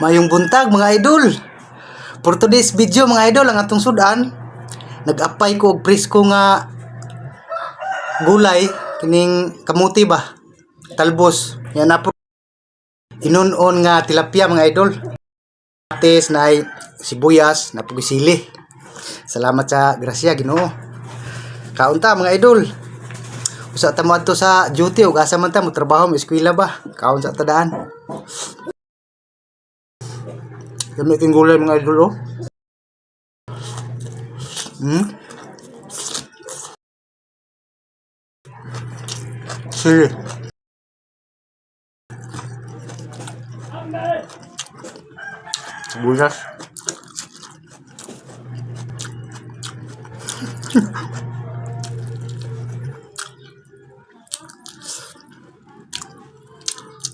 Mayong buntag mga idol. For today's video mga idol, ang atong sudan, nag-apply ko og presko nga gulay kining kamuti ba? Talbos. Yan na po. Inunon nga tilapia mga idol. Ates na ay sibuyas na pugisili. Salamat sa grasya Ginoo. Kaunta mga idol. Usa ta mo adto sa duty ug asa man ta mo trabaho mo eskwela ba? Kaun sa tadaan. Kami king gulay mga idol oh. Sili. Sibuyas.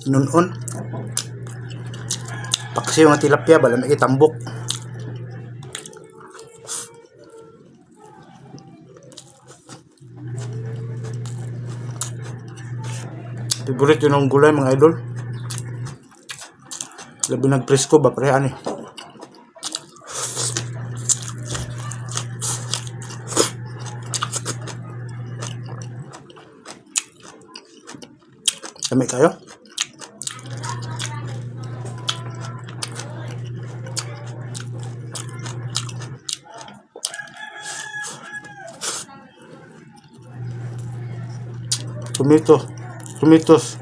Nunon. Paksi yung tilapia bala may tambok. Favorite yun ang gulay mga idol. Labi nagpresko ba parehan eh. Dami kayo. Tumitos.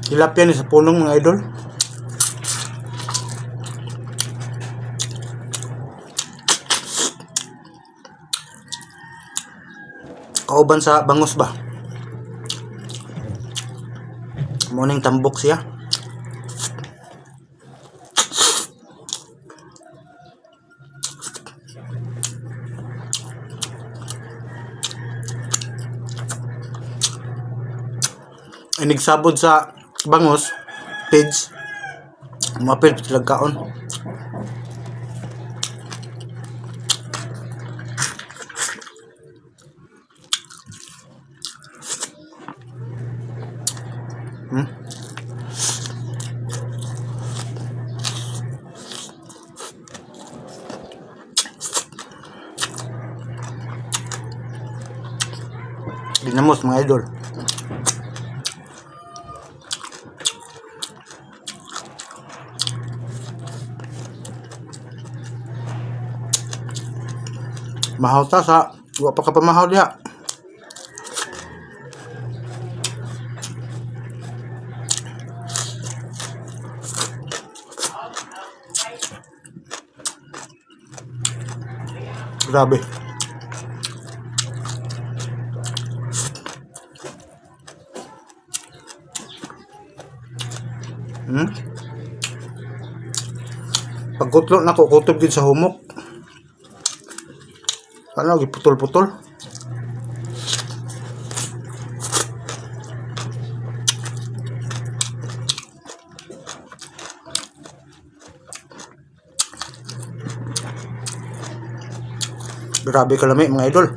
Tilapia ni sa punong mga idol. Kauban sa bangus ba? Morning tambok siya. Inigsabod sa bangus page mapil pilagkaon. Dinamos mga idol. Mahal ta sa wa pa ka pamahal diha. Grabe. Pagkutlo na ko kutob gid sa humok. Ano, giputol-putol. Grabe kalami mga idol.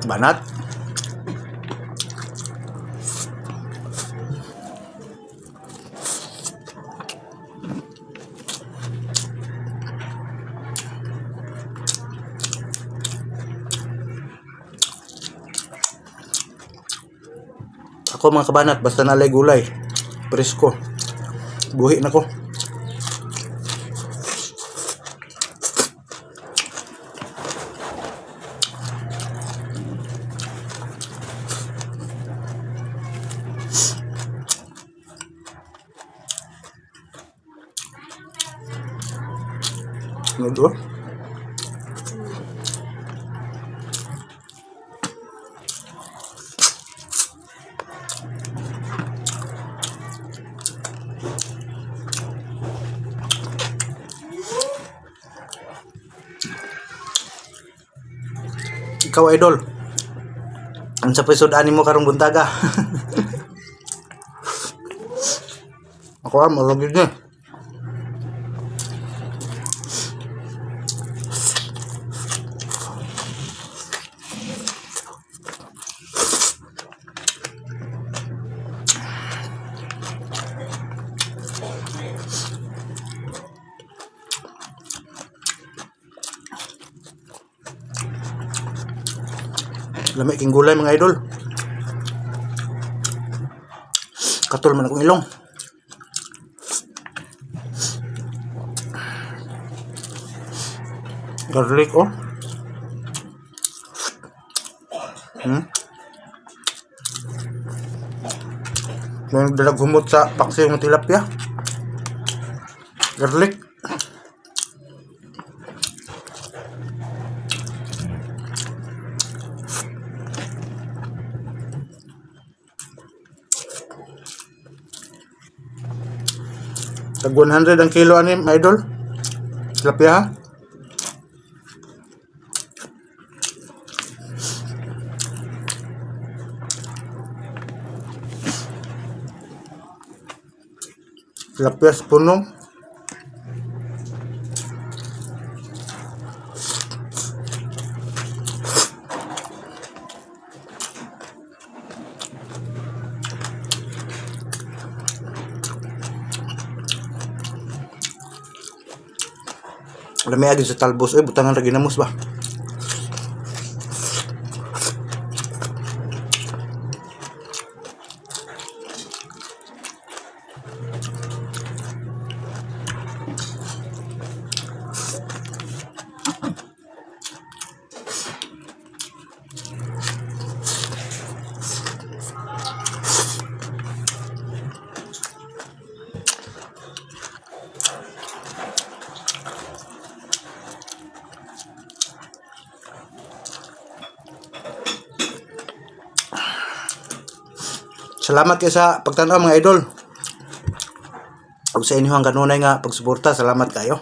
Banat. Ako mga kabanat, basta nalay gulay, presko, buhi na ko. Nudo. Ikaw idol, Ang sa sudan mo karong buntaga. Ako malagid niya. Lamig king gulay mga idol. Katul man akong ilong. Garlic oh. May dalag humot sa paksiw ng tilapia. Garlic. Tag 100 ang kilo ani idol. Tilapia ha. Tilapia sa puno. Lami agad sa talbos. Ay, butangan lagi namos ba? Salamat kayo sa pagtanaw mga idol. Ug sa inyo ang kanunay nga pagsuporta, salamat kayo.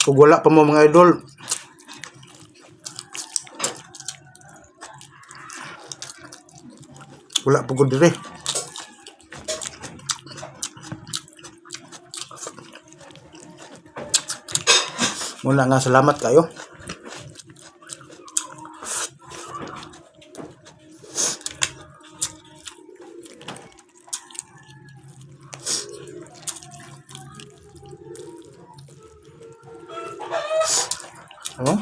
Kung wala pa mo mga idol, wala po ko dire. Muna nga salamat kayo. Oh?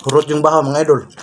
Kurot yung baha mga idol.